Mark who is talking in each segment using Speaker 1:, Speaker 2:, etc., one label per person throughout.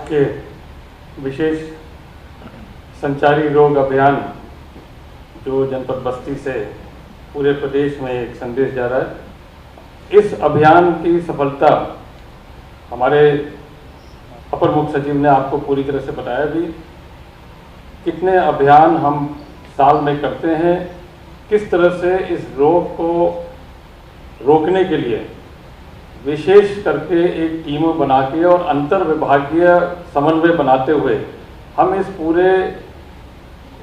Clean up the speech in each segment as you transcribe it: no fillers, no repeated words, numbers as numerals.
Speaker 1: के विशेष संचारी रोग अभियान जो जनपद बस्ती से पूरे प्रदेश में एक संदेश जा रहा है, इस अभियान की सफलता हमारे अपर मुख्य सचिव ने आपको पूरी तरह से बताया भी। कितने अभियान हम साल में करते हैं, किस तरह से इस रोग को रोकने के लिए विशेष करके एक टीम बना के और अंतर विभागीय समन्वय बनाते हुए हम इस पूरे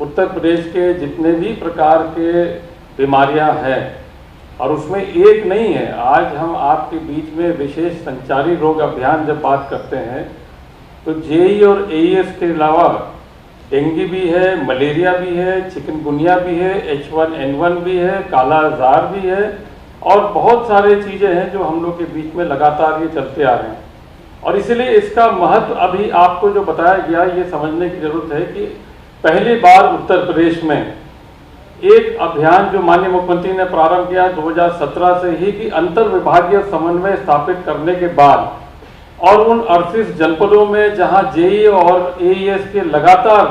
Speaker 1: उत्तर प्रदेश के जितने भी प्रकार के बीमारियां हैं, और उसमें एक नहीं है, आज हम आपके बीच में विशेष संचारी रोग अभियान जब बात करते हैं तो जेई और एईएस के अलावा डेंगू भी है, मलेरिया भी है, चिकनगुनिया भी है, H1N1 भी है, काला अज़ार भी है और बहुत सारे चीज़ें हैं जो हम लोग के बीच में लगातार ये चलते आ रहे हैं। और इसलिए इसका महत्व अभी आपको जो बताया गया ये समझने की ज़रूरत है कि पहली बार उत्तर प्रदेश में एक अभियान जो माननीय मुख्यमंत्री ने प्रारंभ किया 2017 से ही कि अंतर विभागीय समन्वय स्थापित करने के बाद और उन 38 जनपदों में जहां जेई और एईएस के लगातार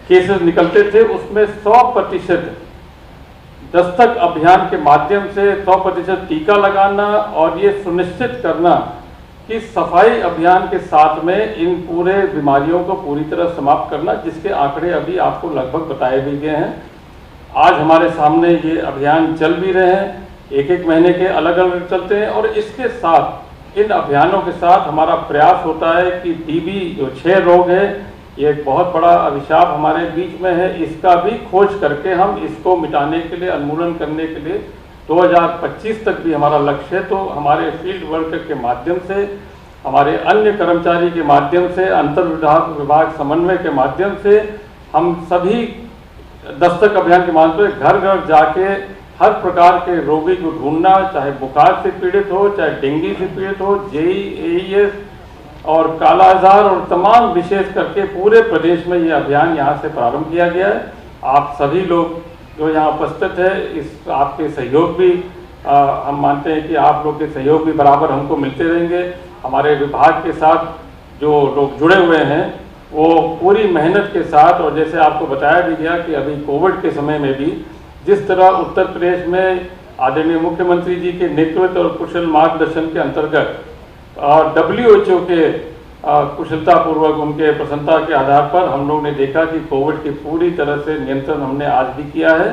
Speaker 1: केसेस निकलते थे उसमें 100% दस्तक अभियान के माध्यम से 100% टीका लगाना और ये सुनिश्चित करना कि सफाई अभियान के साथ में इन पूरे बीमारियों को पूरी तरह समाप्त करना, जिसके आंकड़े अभी आपको लगभग बताए भी गए हैं। आज हमारे सामने ये अभियान चल भी रहे हैं, एक महीने के अलग अलग चलते हैं और इसके साथ इन अभियानों के साथ हमारा प्रयास होता है कि टीबी जो 6 रोग है, ये एक बहुत बड़ा अभिशाप हमारे बीच में है, इसका भी खोज करके हम इसको मिटाने के लिए, उन्मूलन करने के लिए 2025 तक भी हमारा लक्ष्य है। तो हमारे फील्ड वर्कर के माध्यम से, हमारे अन्य कर्मचारी के माध्यम से, अंतर विभाग समन्वय के माध्यम से हम सभी दस्तक अभियान के माध्यम से घर घर जाके हर प्रकार के रोगी को ढूंढना, चाहे बुखार से पीड़ित हो, चाहे डेंगू से पीड़ित हो, जेई, एईएस और काला अज़ार और तमाम विशेष करके पूरे प्रदेश में ये अभियान यहाँ से प्रारंभ किया गया है। आप सभी लोग जो यहाँ उपस्थित है, इस आपके सहयोग भी हम मानते हैं कि आप लोग के सहयोग भी बराबर हमको मिलते रहेंगे। हमारे विभाग के साथ जो लोग जुड़े हुए हैं वो पूरी मेहनत के साथ, और जैसे आपको बताया भी गया कि अभी कोविड के समय में भी जिस तरह उत्तर प्रदेश में आदरणीय मुख्यमंत्री जी के नेतृत्व और कुशल मार्गदर्शन के अंतर्गत और WHO के कुशलतापूर्वक उनके प्रसन्नता के आधार पर हम लोग ने देखा कि कोविड की पूरी तरह से नियंत्रण हमने आज भी किया है।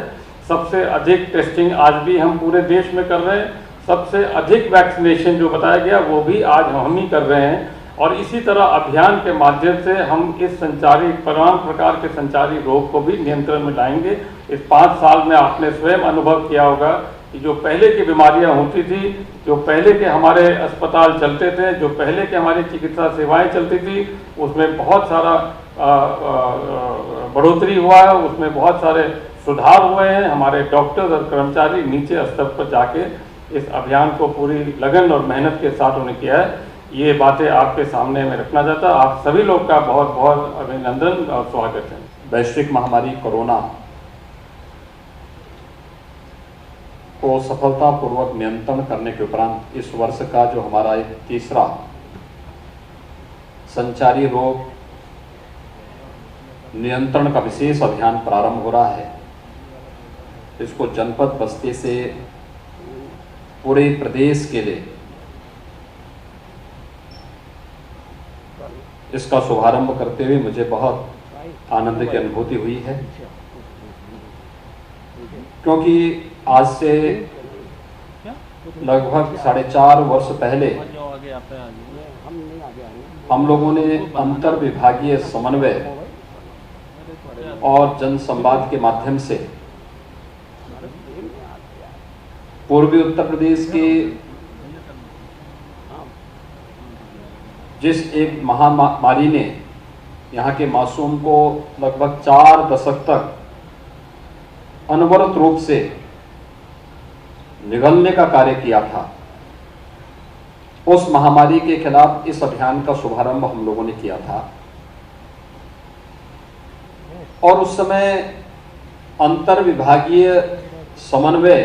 Speaker 1: सबसे अधिक टेस्टिंग आज भी हम पूरे देश में कर रहे हैं, सबसे अधिक वैक्सीनेशन जो बताया गया वो भी आज हम ही कर रहे हैं। और इसी तरह अभियान के माध्यम से हम इस संचारी तमाम प्रकार के संचारी रोग को भी नियंत्रण में लाएंगे। इस 5 साल में आपने स्वयं अनुभव किया होगा कि जो पहले की बीमारियां होती थी, जो पहले के हमारे अस्पताल चलते थे, जो पहले के हमारी चिकित्सा सेवाएं चलती थी, उसमें बहुत सारा बढ़ोतरी हुआ है, उसमें बहुत सारे सुधार हुए हैं। हमारे डॉक्टर्स और कर्मचारी नीचे स्तर पर जाके इस अभियान को पूरी लगन और मेहनत के साथ उन्होंने किया है। ये बातें आपके सामने में रखना चाहता। आप सभी लोग का बहुत बहुत अभिनंदन और स्वागत है।
Speaker 2: वैश्विक महामारी कोरोना को सफलतापूर्वक नियंत्रण करने के उपरांत इस वर्ष का जो हमारा एक तीसरा संचारी रोग नियंत्रण का विशेष अभियान प्रारंभ हो रहा है, इसको जनपद बस्ती से पूरे प्रदेश के लिए इसका शुभारंभ करते हुए मुझे बहुत आनंद की अनुभूति हुई है, क्योंकि आज से लगभग 4.5 वर्ष पहले हम लोगों ने अंतर विभागीय समन्वय और जन संवाद के माध्यम से पूर्वी उत्तर प्रदेश के जिस एक महामारी ने यहाँ के मासूम को लगभग 4 दशक तक अनवरत रूप से निगलने का कार्य किया था, उस महामारी के खिलाफ इस अभियान का शुभारंभ हम लोगों ने किया था। और उस समय अंतर विभागीय समन्वय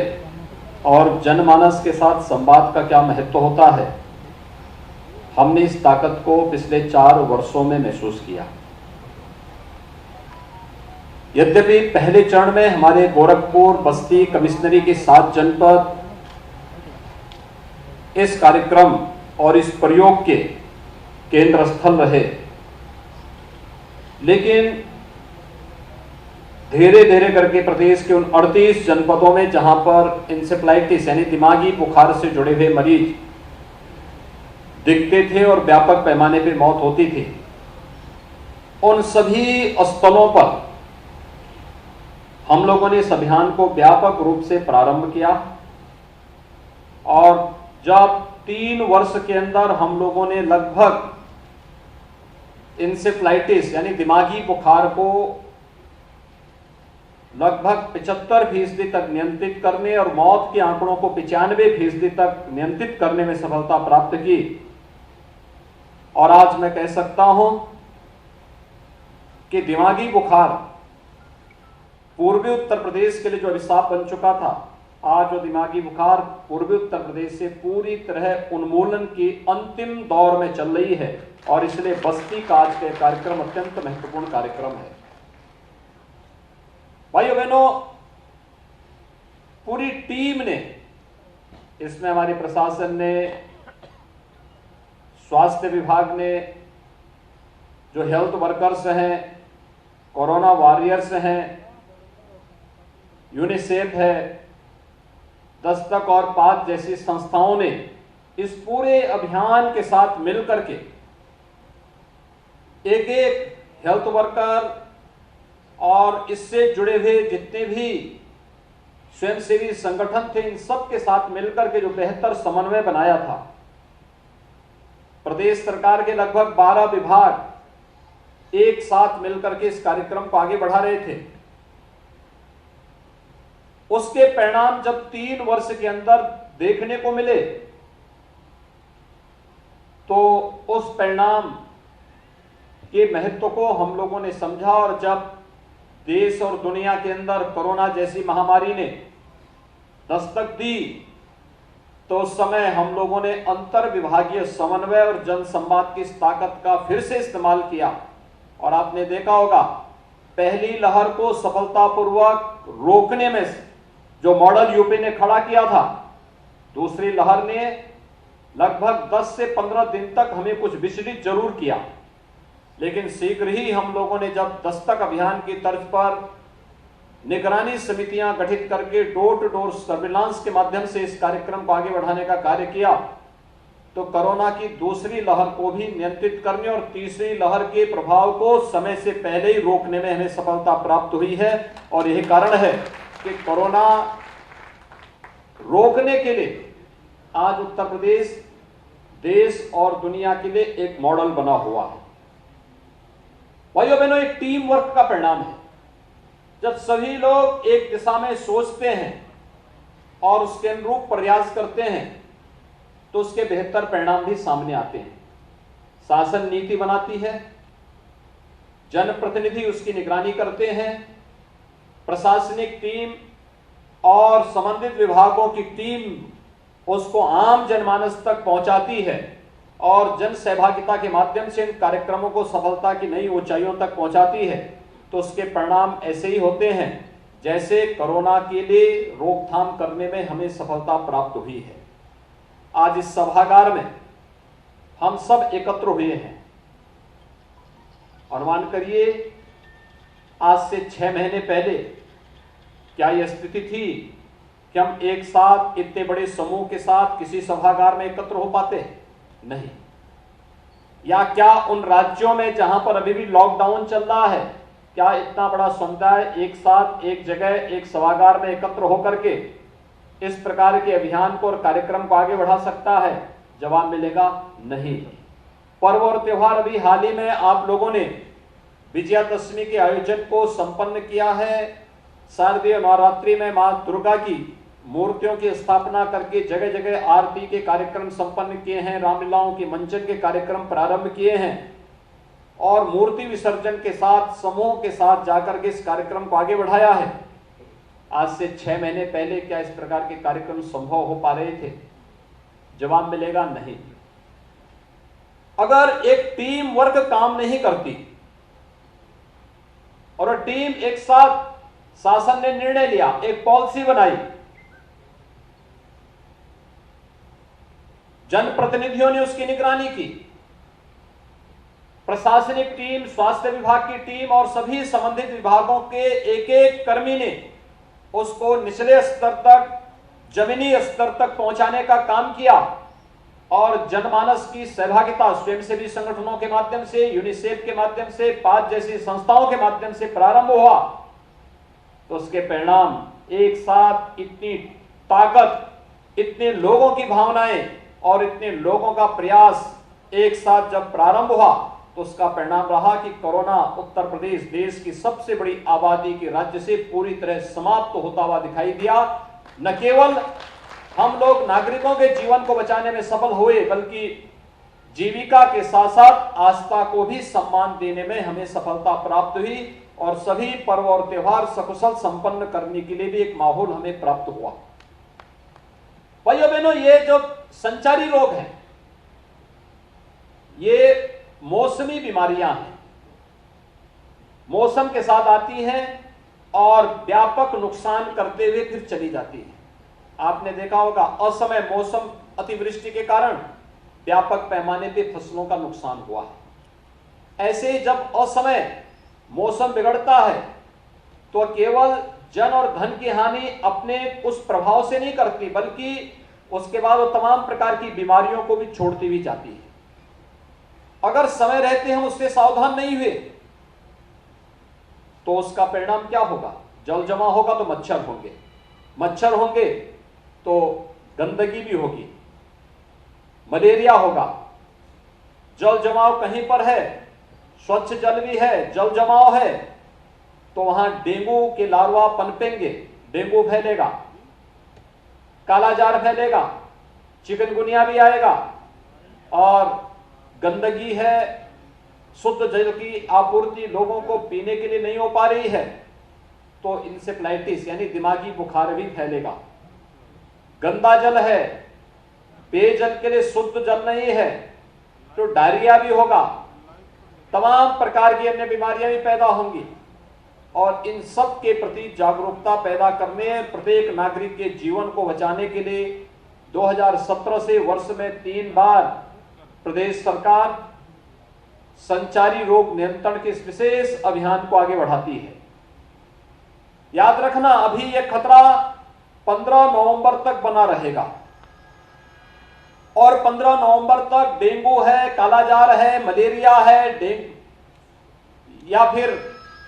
Speaker 2: और जनमानस के साथ संवाद का क्या महत्व होता है हमने इस ताकत को पिछले 4 वर्षों में महसूस किया। यद्यपि पहले चरण में हमारे गोरखपुर, बस्ती, कमिश्नरी के 7 जनपद इस कार्यक्रम और इस प्रयोग के केंद्र स्थल रहे, लेकिन धीरे धीरे करके प्रदेश के उन 38 जनपदों में जहां पर इंसेफ्लाइटिस यानी दिमागी बुखार से जुड़े हुए मरीज दिखते थे और व्यापक पैमाने पर मौत होती थी, उन सभी स्थलों पर हम लोगों ने इस अभियान को व्यापक रूप से प्रारंभ किया। और जब 3 वर्ष के अंदर हम लोगों ने लगभग इंसेफ्लाइटिस यानी दिमागी बुखार को लगभग 75% तक नियंत्रित करने और मौत के आंकड़ों को 95% तक नियंत्रित करने में सफलता प्राप्त की। और आज मैं कह सकता हूं कि दिमागी बुखार पूर्वी उत्तर प्रदेश के लिए जो अभिशाप बन चुका था, आज जो दिमागी बुखार पूर्वी उत्तर प्रदेश से पूरी तरह उन्मूलन की अंतिम दौर में चल रही है। और इसलिए बस्ती का आज का कार्यक्रम अत्यंत महत्वपूर्ण कार्यक्रम है। भाइयों बहनों, पूरी टीम ने, इसमें हमारे प्रशासन ने, स्वास्थ्य विभाग ने, जो हेल्थ वर्कर्स हैं, कोरोना वॉरियर्स हैं, यूनिसेफ है, दस्तक और पात जैसी संस्थाओं ने इस पूरे अभियान के साथ मिलकर के एक हेल्थ वर्कर और इससे जुड़े हुए जितने भी स्वयंसेवी संगठन थे, इन सब के साथ मिलकर के जो बेहतर समन्वय बनाया था। प्रदेश सरकार के लगभग 12 विभाग एक साथ मिलकर के इस कार्यक्रम को आगे बढ़ा रहे थे। उसके परिणाम जब 3 वर्ष के अंदर देखने को मिले, तो उस परिणाम के महत्व को हम लोगों ने समझा। और जब देश और दुनिया के अंदर कोरोना जैसी महामारी ने दस्तक दी, तो उस समय हम लोगों ने अंतर विभागीय समन्वय और जन संवाद की इस ताकत का फिर से इस्तेमाल किया। और आपने देखा होगा, पहली लहर को सफलतापूर्वक रोकने में जो मॉडल यूपी ने खड़ा किया था, दूसरी लहर ने लगभग 10 से 15 दिन तक हमें कुछ विचलित जरूर किया। लेकिन शीघ्र ही हम लोगों ने जब दस्तक अभियान की तर्ज पर निगरानी समितियां गठित करके डोर टू डोर सर्विलांस के माध्यम से इस कार्यक्रम को आगे बढ़ाने का कार्य किया, तो कोरोना की दूसरी लहर को भी नियंत्रित करने और तीसरी लहर के प्रभाव को समय से पहले ही रोकने में हमें सफलता प्राप्त हुई है। और यही कारण है कि कोरोना रोकने के लिए आज उत्तर प्रदेश देश और दुनिया के लिए एक मॉडल बना हुआ है। भाइयों बहनों, एक टीम वर्क का परिणाम है। जब सभी लोग एक दिशा में सोचते हैं और उसके अनुरूप प्रयास करते हैं, तो उसके बेहतर परिणाम भी सामने आते हैं। शासन नीति बनाती है, जनप्रतिनिधि उसकी निगरानी करते हैं, प्रशासनिक टीम और संबंधित विभागों की टीम उसको आम जनमानस तक पहुंचाती है और जन सहभागिता के माध्यम से इन कार्यक्रमों को सफलता की नई ऊंचाइयों तक पहुंचाती है। तो उसके परिणाम ऐसे ही होते हैं जैसे कोरोना के लिए रोकथाम करने में हमें सफलता प्राप्त हुई है। आज इस सभागार में हम सब एकत्र हुए हैं। अनुमान करिए, आज से 6 महीने पहले क्या यह स्थिति थी कि हम एक साथ इतने बड़े समूह के साथ किसी सभागार में एकत्र हो पाते? नहीं। या क्या उन राज्यों में जहां पर अभी भी लॉकडाउन चल रहा है, क्या इतना बड़ा समुदाय एक साथ एक जगह एक सभागार में एकत्र होकर के इस प्रकार के अभियान को और कार्यक्रम को आगे बढ़ा सकता है? जवाब मिलेगा नहीं। पर्व और त्योहार, अभी हाल ही में आप लोगों ने विजयादशमी के आयोजन को संपन्न किया है। शारदीय नवरात्रि में मां दुर्गा की मूर्तियों की स्थापना करके जगह जगह आरती के कार्यक्रम संपन्न किए हैं, रामलीलाओं की मंचन के कार्यक्रम प्रारंभ किए हैं और मूर्ति विसर्जन के साथ समूह के साथ जाकर के इस कार्यक्रम को आगे बढ़ाया है। आज से 6 महीने पहले क्या इस प्रकार के कार्यक्रम संभव हो पा रहे थे? जवाब मिलेगा नहीं। अगर एक टीम वर्क काम नहीं करती और टीम एक साथ, शासन ने निर्णय लिया, एक पॉलिसी बनाई, जनप्रतिनिधियों ने उसकी निगरानी की, प्रशासनिक टीम, स्वास्थ्य विभाग की टीम और सभी संबंधित विभागों के एक एक कर्मी ने उसको निचले स्तर तक, जमीनी स्तर तक पहुंचाने का काम किया और जनमानस की सहभागिता स्वयंसेवी संगठनों के माध्यम से, यूनिसेफ के माध्यम से, पाज जैसी संस्थाओं के माध्यम से प्रारंभ हुआ, तो उसके परिणाम एक साथ इतनी ताकत, इतने लोगों की भावनाएं और इतने लोगों का प्रयास एक साथ जब प्रारंभ हुआ, तो उसका परिणाम रहा कि कोरोना उत्तर प्रदेश देश की सबसे बड़ी आबादी के राज्य से पूरी तरह समाप्त होता हुआ दिखाई दिया। न केवल हम लोग नागरिकों के जीवन को बचाने में सफल हुए, बल्कि जीविका के साथ साथ आस्था को भी सम्मान देने में हमें सफलता प्राप्त हुई और सभी पर्व और त्योहार सकुशल संपन्न करने के लिए भी एक माहौल हमें प्राप्त हुआ। भाइयों बहनों, ये जो संचारी रोग हैं, ये मौसमी बीमारियां हैं, मौसम के साथ आती हैं और व्यापक नुकसान करते हुए फिर चली जाती हैं। आपने देखा होगा, असमय मौसम अतिवृष्टि के कारण व्यापक पैमाने पे फसलों का नुकसान हुआ है। ऐसे ही जब असमय मौसम बिगड़ता है तो केवल जन और धन की हानि अपने उस प्रभाव से नहीं करती, बल्कि उसके बाद वो तमाम प्रकार की बीमारियों को भी छोड़ती हुई जाती है। अगर समय रहते हम उससे सावधान नहीं हुए तो उसका परिणाम क्या होगा? जल जमा होगा तो मच्छर होंगे, मच्छर होंगे तो गंदगी भी होगी, मलेरिया होगा, जल जमाव कहीं पर है, स्वच्छ जल भी है, जल जमाव है, तो वहां डेंगू के लार्वा पनपेंगे, डेंगू फैलेगा, कालाजार फैलेगा, चिकनगुनिया भी आएगा और गंदगी है, शुद्ध जल की आपूर्ति लोगों को पीने के लिए नहीं हो पा रही है तो इंसेफ्लाइटिस यानी दिमागी बुखार भी फैलेगा। गंदा जल है, पेयजल के लिए शुद्ध जल नहीं है तो डायरिया भी होगा, तमाम प्रकार की अन्य बीमारियां भी पैदा होंगी। और इन सब के प्रति जागरूकता पैदा करने, प्रत्येक नागरिक के जीवन को बचाने के लिए 2017 से वर्ष में 3 बार प्रदेश सरकार संचारी रोग नियंत्रण के इस विशेष अभियान को आगे बढ़ाती है। याद रखना, अभी यह खतरा 15 नवंबर तक बना रहेगा और 15 नवंबर तक डेंगू है, कालाजार है, मलेरिया है, या फिर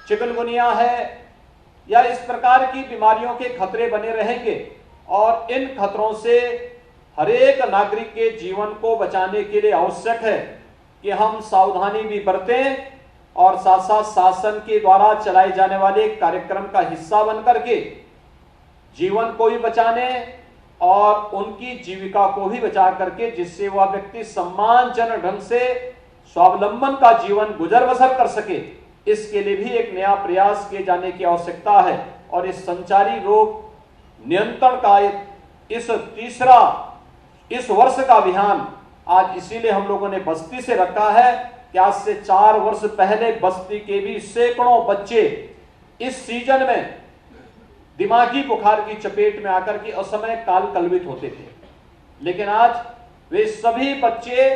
Speaker 2: चिकनगुनिया है, या इस प्रकार की बीमारियों के खतरे बने रहेंगे। और इन खतरों से हरेक नागरिक के जीवन को बचाने के लिए आवश्यक है कि हम सावधानी भी बरतें और साथ साथ शासन के द्वारा चलाए जाने वाले कार्यक्रम का हिस्सा बनकर के जीवन को भी बचाने और उनकी जीविका को भी बचा करके जिससे वह व्यक्ति सम्मानजनक ढंग से स्वावलंबन का जीवन गुजर बसर कर सके, इसके लिए भी एक नया प्रयास किए जाने की आवश्यकता है। और इस संचारी रोग नियंत्रण का इस वर्ष का अभियान आज इसीलिए हम लोगों ने बस्ती से रखा है कि आज से 4 वर्ष पहले बस्ती के भी सैकड़ों बच्चे इस सीजन में दिमागी बुखार की चपेट में आकर के असमय काल कलवित होते थे, लेकिन आज वे सभी बच्चे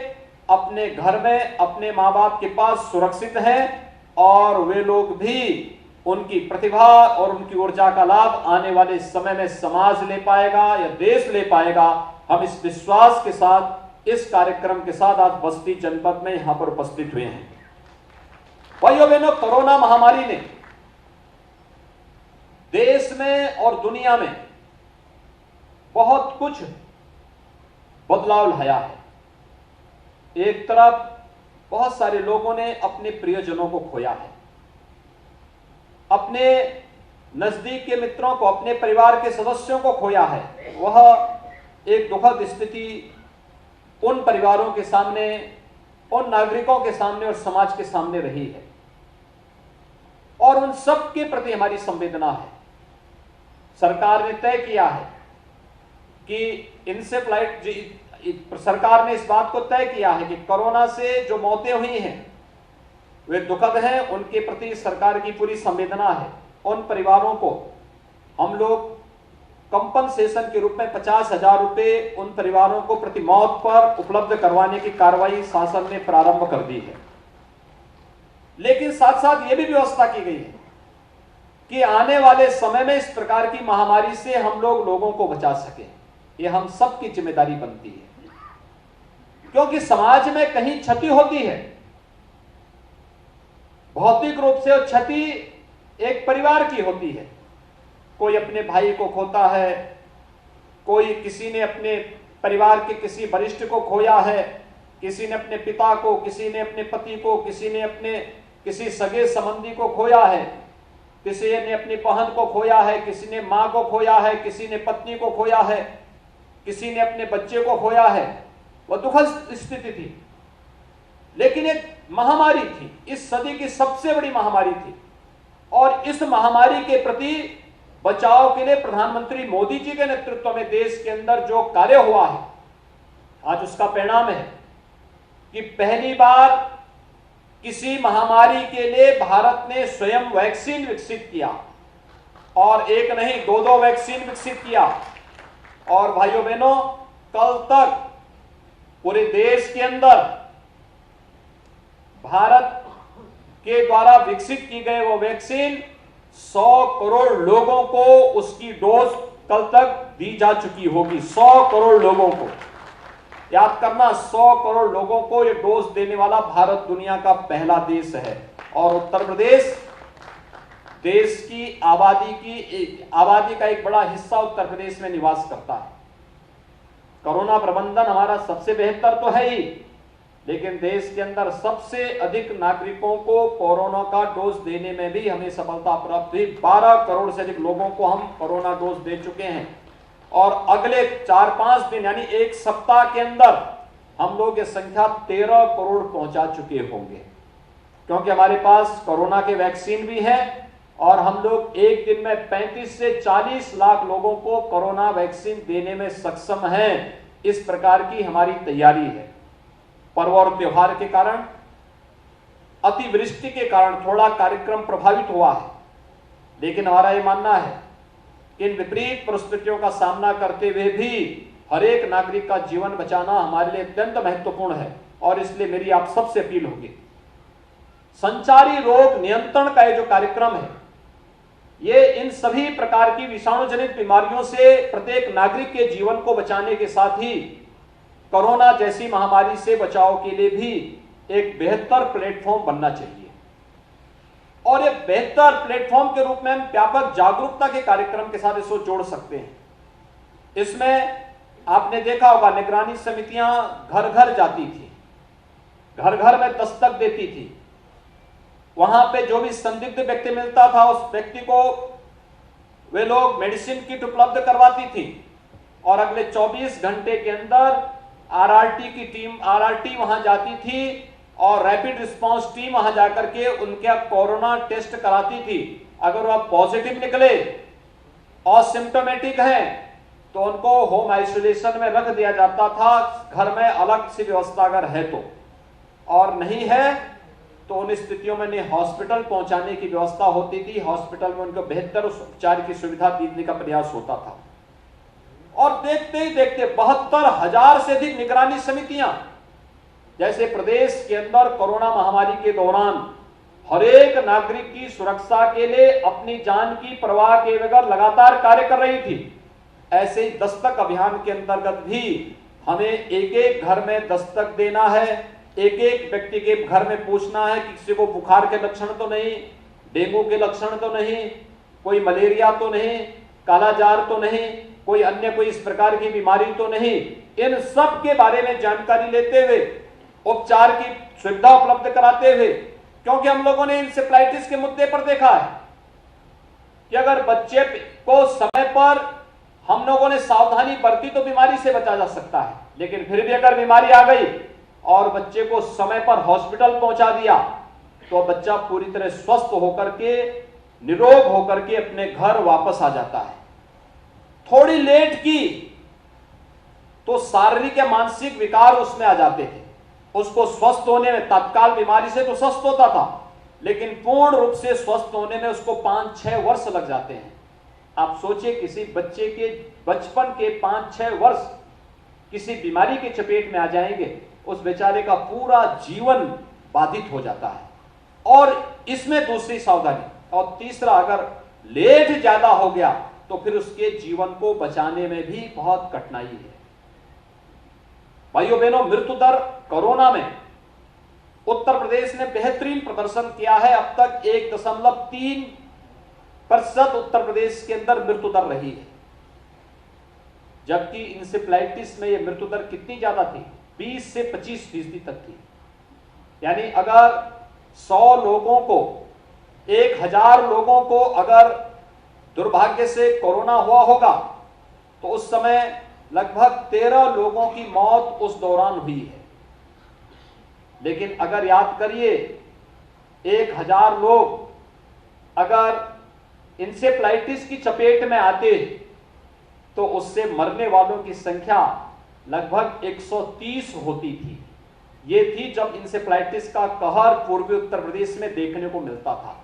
Speaker 2: अपने घर में अपने माँ बाप के पास सुरक्षित हैं और वे लोग भी उनकी प्रतिभा और उनकी ऊर्जा का लाभ आने वाले समय में समाज ले पाएगा या देश ले पाएगा। हम इस विश्वास के साथ, इस कार्यक्रम के साथ आज बस्ती जनपद में यहां पर उपस्थित हुए हैं। भाइयों बहनों, कोरोना महामारी ने देश में और दुनिया में बहुत कुछ बदलाव लाया है। एक तरफ बहुत सारे लोगों ने अपने प्रियजनों को खोया है, अपने नजदीक के मित्रों को, अपने परिवार के सदस्यों को खोया है। वह एक दुखद स्थिति उन परिवारों के सामने, उन नागरिकों के सामने और समाज के सामने रही है और उन सब के प्रति हमारी संवेदना है। सरकार ने तय किया है कि सरकार ने इस बात को तय किया है कि कोरोना से जो मौतें हुई हैं वे दुखद हैं, उनके प्रति सरकार की पूरी संवेदना है। उन परिवारों को हम लोग कंपनसेशन के रूप में 50,000 रुपए उन परिवारों को प्रति मौत पर उपलब्ध करवाने की कार्रवाई शासन ने प्रारंभ कर दी है। लेकिन साथ साथ यह भी व्यवस्था की गई है कि आने वाले समय में इस प्रकार की महामारी से हम लोग लोगों को बचा सकें। यह हम सबकी जिम्मेदारी बनती है, क्योंकि समाज में कहीं क्षति होती है, भौतिक रूप से क्षति एक परिवार की होती है। कोई अपने भाई को खोता है, कोई किसी ने अपने परिवार के किसी वरिष्ठ को खोया है, किसी ने अपने पिता को, किसी ने अपने पति को, किसी ने अपने किसी सगे संबंधी को खोया है, किसी ने अपनी बहन को खोया है, किसी ने मां को खोया है, किसी ने पत्नी को खोया है, किसी ने अपने बच्चे को खोया है। वह दुखद स्थिति थी, लेकिन एक महामारी थी, इस सदी की सबसे बड़ी महामारी थी। और इस महामारी के प्रति बचाव के लिए प्रधानमंत्री मोदी जी के नेतृत्व में देश के अंदर जो कार्य हुआ है, आज उसका परिणाम है कि पहली बार किसी महामारी के लिए भारत ने स्वयं वैक्सीन विकसित किया, और एक नहीं 2-2 वैक्सीन विकसित किया। और भाइयों बहनों, कल तक पूरे देश के अंदर भारत के द्वारा विकसित की गई वो वैक्सीन 100 करोड़ लोगों को उसकी डोज कल तक दी जा चुकी होगी। 100 करोड़ लोगों को, याद करना, 100 करोड़ लोगों को ये डोज देने वाला भारत दुनिया का पहला देश है। और उत्तर प्रदेश देश की आबादी का एक बड़ा हिस्सा उत्तर प्रदेश में निवास करता है। कोरोना प्रबंधन हमारा सबसे बेहतर तो है ही, लेकिन देश के अंदर सबसे अधिक नागरिकों को कोरोना का डोज देने में भी हमें सफलता प्राप्त हुई। 12 करोड़ से अधिक लोगों को हम कोरोना डोज दे चुके हैं, और अगले 4-5 दिन यानी एक सप्ताह के अंदर हम लोग ये संख्या 13 करोड़ पहुंचा चुके होंगे, क्योंकि हमारे पास कोरोना के वैक्सीन भी है। और हम लोग एक दिन में 35 से 40 लाख लोगों को कोरोना वैक्सीन देने में सक्षम हैं। इस प्रकार की हमारी तैयारी है। पर्व और त्योहार के कारण, अतिवृष्टि के कारण थोड़ा कार्यक्रम प्रभावित हुआ है, लेकिन हमारा यह मानना है कि इन विपरीत परिस्थितियों का सामना करते हुए भी हर एक नागरिक का जीवन बचाना हमारे लिए अत्यंत महत्वपूर्ण है। और इसलिए मेरी आप सबसे अपील होगी, संचारी रोग नियंत्रण का ये जो कार्यक्रम है, ये इन सभी प्रकार की विषाणु जनित बीमारियों से प्रत्येक नागरिक के जीवन को बचाने के साथ ही कोरोना जैसी महामारी से बचाव के लिए भी एक बेहतर प्लेटफॉर्म बनना चाहिए। और एक बेहतर प्लेटफॉर्म के रूप में हम व्यापक जागरूकता के कार्यक्रम के साथ इसको जोड़ सकते हैं। इसमें आपने देखा होगा, निगरानी समितियां घर घर जाती थी, घर घर में दस्तक देती थी। वहां पे जो भी संदिग्ध व्यक्ति मिलता था, उस व्यक्ति को वे लोग मेडिसिन किट उपलब्ध करवाती थी, और अगले 24 घंटे के अंदर आरआरटी वहां जाती थी, और रैपिड रिस्पांस टीम वहां जाकर के उनका कोरोना टेस्ट कराती थी। अगर वह पॉजिटिव निकले और सिम्टोमेटिक हैं, तो उनको होम आइसोलेशन में रख दिया जाता था, घर में अलग से व्यवस्था अगर है तो, और नहीं है तो उन स्थितियों में उन्हें हॉस्पिटल पहुंचाने की व्यवस्था होती थी। हॉस्पिटल में उनको बेहतर उपचार की सुविधा देने का प्रयास होता था। और देखते ही देखते 72,000 से अधिक निगरानी समितियां, जैसे प्रदेश के अंदर कोरोना महामारी के दौरान हर एक नागरिक की सुरक्षा के लिए अपनी जान की परवाह के बगैर लगातार कार्य कर रही थी, ऐसे ही दस्तक अभियान के अंतर्गत भी हमें एक एक घर में दस्तक देना है। एक एक व्यक्ति के घर में पूछना है कि किसी को बुखार के लक्षण तो नहीं, डेंगू के लक्षण तो नहीं, कोई मलेरिया तो नहीं, कालाजार तो नहीं, कोई अन्य कोई इस प्रकार की बीमारी तो नहीं। इन सब के बारे में जानकारी लेते हुए उपचार की सुविधा उपलब्ध कराते हुए, क्योंकि हम लोगों ने इंसेफ्लाइटिस के मुद्दे पर देखा है कि अगर बच्चे को समय पर हम लोगों ने सावधानी बरती तो बीमारी से बचा जा सकता है, लेकिन फिर भी अगर बीमारी आ गई और बच्चे को समय पर हॉस्पिटल पहुंचा दिया, तो बच्चा पूरी तरह स्वस्थ होकर के, निरोग होकर के अपने घर वापस आ जाता है। थोड़ी लेट की तो शारीरिक या मानसिक विकार उसमें आ जाते थे। उसको स्वस्थ होने में, तत्काल बीमारी से तो स्वस्थ होता था, लेकिन पूर्ण रूप से स्वस्थ होने में उसको 5-6 वर्ष लग जाते हैं। आप सोचिए, किसी बच्चे के बचपन के 5-6 वर्ष किसी बीमारी के चपेट में आ जाएंगे, उस बेचारे का पूरा जीवन बाधित हो जाता है। और इसमें दूसरी सावधानी, और तीसरा, अगर लेट ज्यादा हो गया तो फिर उसके जीवन को बचाने में भी बहुत कठिनाई है। भाइयों बहनों, मृत्यु दर कोरोना में उत्तर प्रदेश ने बेहतरीन प्रदर्शन किया है। अब तक 1.3% उत्तर प्रदेश के अंदर मृत्यु दर रही है, जबकि इंसेफ्लाइटिस में यह मृत्यु दर कितनी ज्यादा थी, 20 से 25% तक थी। यानी अगर 100 लोगों को, 1000 लोगों को अगर दुर्भाग्य से कोरोना हुआ होगा तो उस समय लगभग 13 लोगों की मौत उस दौरान हुई है। लेकिन अगर याद करिए, 1000 लोग अगर इंसेफ्लाइटिस की चपेट में आते तो उससे मरने वालों की संख्या लगभग 130 होती थी। ये थी जब इंसेफ्लाइटिस का कहर पूर्वी उत्तर प्रदेश में देखने को मिलता था।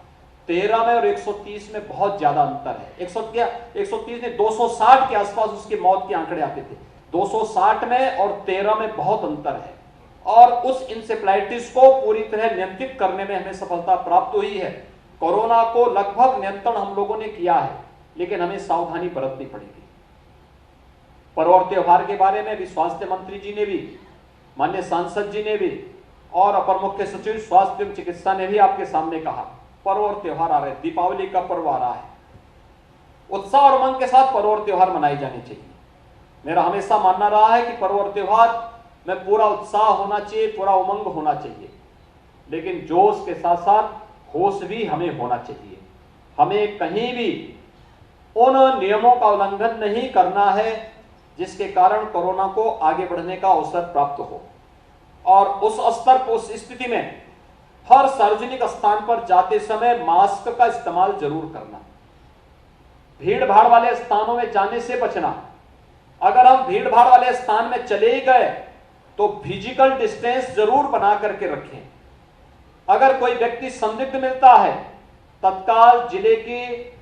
Speaker 2: 13 में और 130 में बहुत ज्यादा अंतर है। 130 ने 260 के आसपास उसकी मौत के आंकड़े आते थे। 260 में और 13 में बहुत अंतर है। और उस इंसेफ्लाइटिस को पूरी तरह नियंत्रित करने में हमें सफलता प्राप्त हुई है। कोरोना को लगभग नियंत्रण हम लोगों ने किया है, लेकिन हमें सावधानी बरतनी पड़ेगी। पर्व और त्योहार के बारे में भी स्वास्थ्य मंत्री जी ने भी, माननीय सांसद जी ने भी, और अपर मुख्य सचिव स्वास्थ्य एवं चिकित्सा ने भी आपके सामने कहा, पर्व और त्योहार आ रहे हैं, दीपावली का पर्व आ रहा है, उत्साह और उमंग के साथ पर्व और त्योहार मनाए जाने चाहिए। मेरा हमेशा मानना रहा है कि पर्व और त्योहार में पूरा उत्साह होना चाहिए, पूरा उमंग होना चाहिए, लेकिन जोश के साथ साथ होश भी हमें होना चाहिए। हमें कहीं भी उन नियमों का उल्लंघन नहीं करना है जिसके कारण कोरोना को आगे बढ़ने का अवसर प्राप्त हो। और उस स्तर पर, उस स्थिति में हर सार्वजनिक स्थान पर जाते समय मास्क का इस्तेमाल जरूर करना, भीड़ भाड़ वाले स्थानों में जाने से बचना। अगर हम भीड़ भाड़ वाले स्थान में चले गए तो फिजिकल डिस्टेंस जरूर बना करके रखें। अगर कोई व्यक्ति संदिग्ध मिलता है, तत्काल जिले के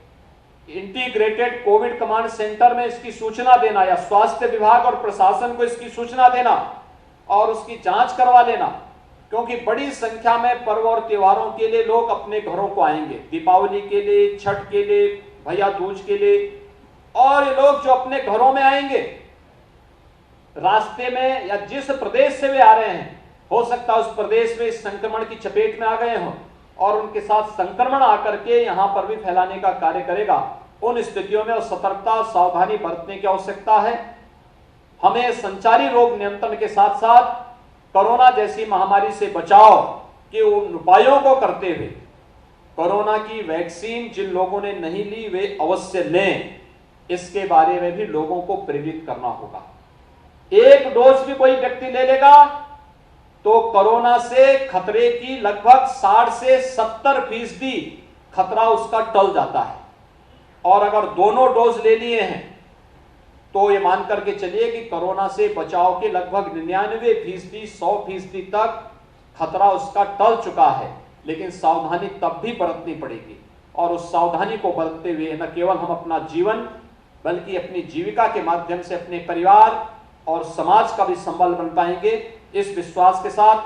Speaker 2: इंटीग्रेटेड कोविड कमांड सेंटर में इसकी सूचना देना, या स्वास्थ्य विभाग और प्रशासन को इसकी सूचना देना और उसकी जांच करवा लेना, क्योंकि बड़ी संख्या में पर्व और त्योहारों के लिए लोग अपने घरों को आएंगे, दीपावली के लिए, छठ के लिए, भैया दूज के लिए। और ये लोग जो अपने घरों में आएंगे, रास्ते में या जिस प्रदेश से वे आ रहे हैं, हो सकता है उस प्रदेश में इस संक्रमण की चपेट में आ गए हों और उनके साथ संक्रमण आकर के यहां पर भी फैलाने का कार्य करेगा। उन स्थितियों में सतर्कता, सावधानी बरतने की आवश्यकता है। हमें संचारी रोग नियंत्रण के साथ साथ कोरोना जैसी महामारी से बचाव के उन उपायों को करते हुए कोरोना की वैक्सीन जिन लोगों ने नहीं ली वे अवश्य लें, इसके बारे में भी लोगों को प्रेरित करना होगा। एक डोज भी कोई व्यक्ति ले लेगा तो कोरोना से खतरे की लगभग 60 से 70% खतरा उसका टल जाता है। और अगर दोनों डोज ले लिए हैं तो ये मान करके चलिए कि कोरोना से बचाव के लगभग 99%, 100% तक खतरा उसका टल चुका है। लेकिन सावधानी तब भी बरतनी पड़ेगी, और उस सावधानी को बरतते हुए न केवल हम अपना जीवन बल्कि अपनी जीविका के माध्यम से अपने परिवार और समाज का भी संबल बन पाएंगे। इस विश्वास के साथ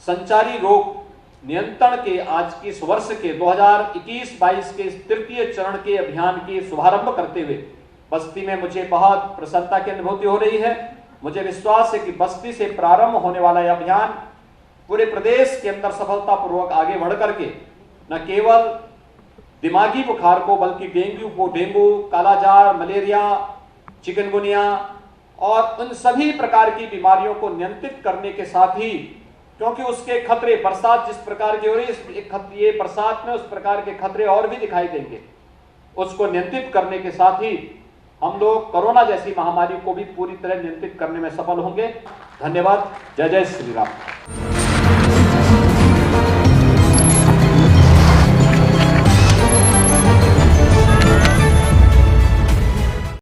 Speaker 2: संचारी रोग नियंत्रण के आज की इस वर्ष के 2021-22 के तृतीय चरण के अभियान की शुभारंभ करते हुए बस्ती में मुझे बहुत प्रसन्नता की अनुभूति हो रही है। मुझे विश्वास है कि बस्ती से प्रारंभ होने वाला यह अभियान पूरे प्रदेश के अंदर सफलतापूर्वक आगे बढ़ करके न केवल दिमागी बुखार को बल्कि डेंगू, कालाजार, मलेरिया, चिकनगुनिया और उन सभी प्रकार की बीमारियों को नियंत्रित करने के साथ ही, क्योंकि उसके खतरे, बरसात जिस प्रकार की हो रही है, ये बरसात में उस प्रकार के खतरे और भी दिखाई देंगे, उसको नियंत्रित करने के साथ ही हम लोग कोरोना जैसी महामारी को भी पूरी तरह नियंत्रित करने में सफल होंगे। धन्यवाद। जय जय श्री राम।